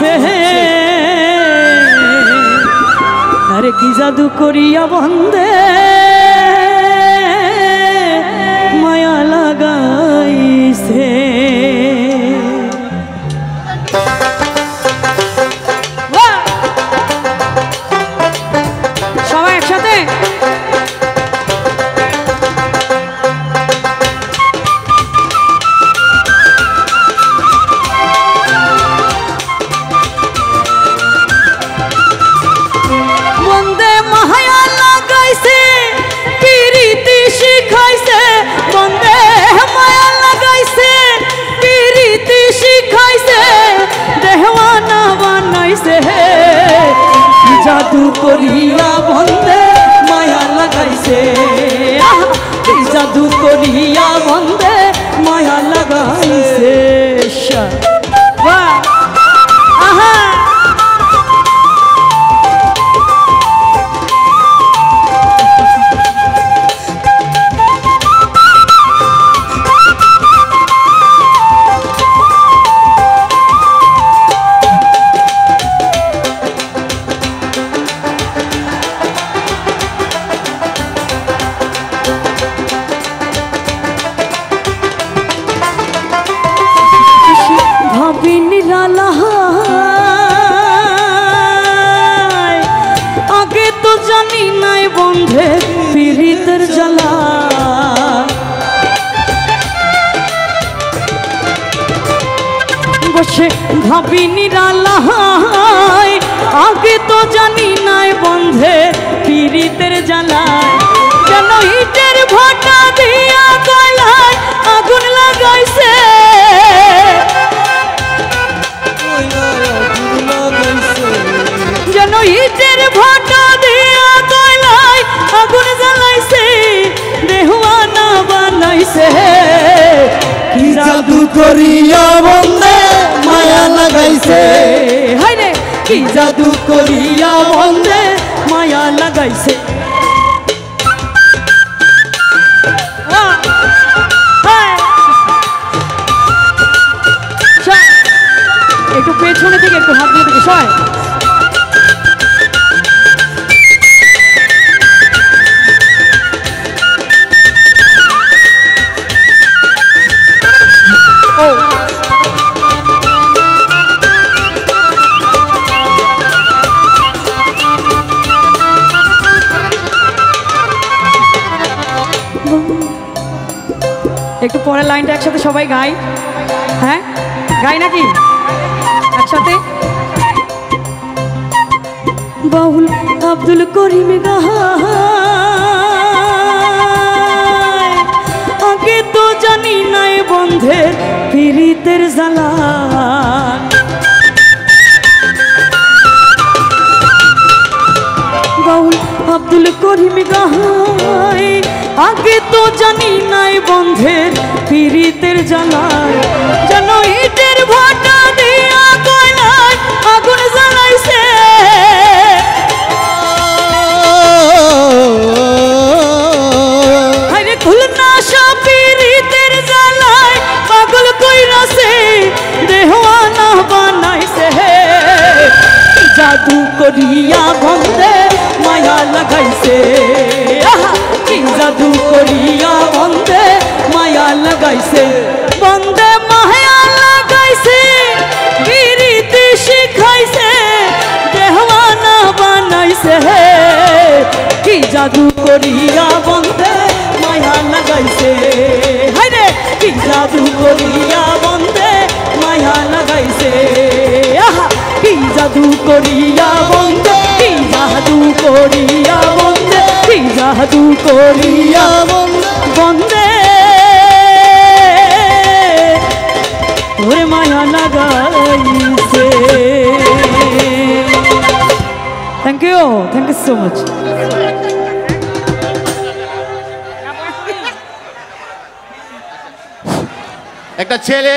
বানাইছে আরে কি জাদু করিয়া বন্দে মায়া লাগাইছে সবাই একসাথে जादू करिया बंदे माया लगाइसे जादू करिया बंदे माया लगाइसे आगे तो जानी नाई बंधे पीड़ितर जला बसे भाभी निराला आगे तो जानी नाई बंधे पीड़ितर जला जनो इटेर भाटा दिया गलाय आगुन लगाइसे जनो इटेर भाटा दिया गलाय आगुन जलाइसे देहवाना बनाइसे की जादू करिया बंदे माया लगाइसे हाय रे की जादू करिया बंदे माया लगाइसे একটু পেছনে থেকে একটু হাত দিয়ে থেকে সবাই একটু পরের লাইনটা একসাথে সবাই গাই হ্যাঁ গাই নাকি একসাথে বাউল আব্দুল করিম গায় আগে তো জানি নাই বন্ধের পীড়িতের জ্বালা বাউল আব্দুল করিম গায় आगे तो जानी नाई बंधेर पीड़ितेर जलाय जनो इटेर भाटा दिया गलाय आगुन जलाइसे हायरे खुलना सा पीड़ितेर जलाय पागल कइरासे देहवाना बनाइसे जादू करिया बंदे माया लगाइसे जादू करिया बंदे माया लगाइसे बंदे माया लगाइसे पीड़िती शिखाइसे देहवाना बनाइसे की जादू करिया बंदे माया लगाइसे हाय रे की जादू करिया बंदे माया लगाइसे की जादू करिया बंदे की जादू करिया बंदे की जादू करिया बंदे ओरे माया लगाइसे थैंक यू सो मच একটা ছেলে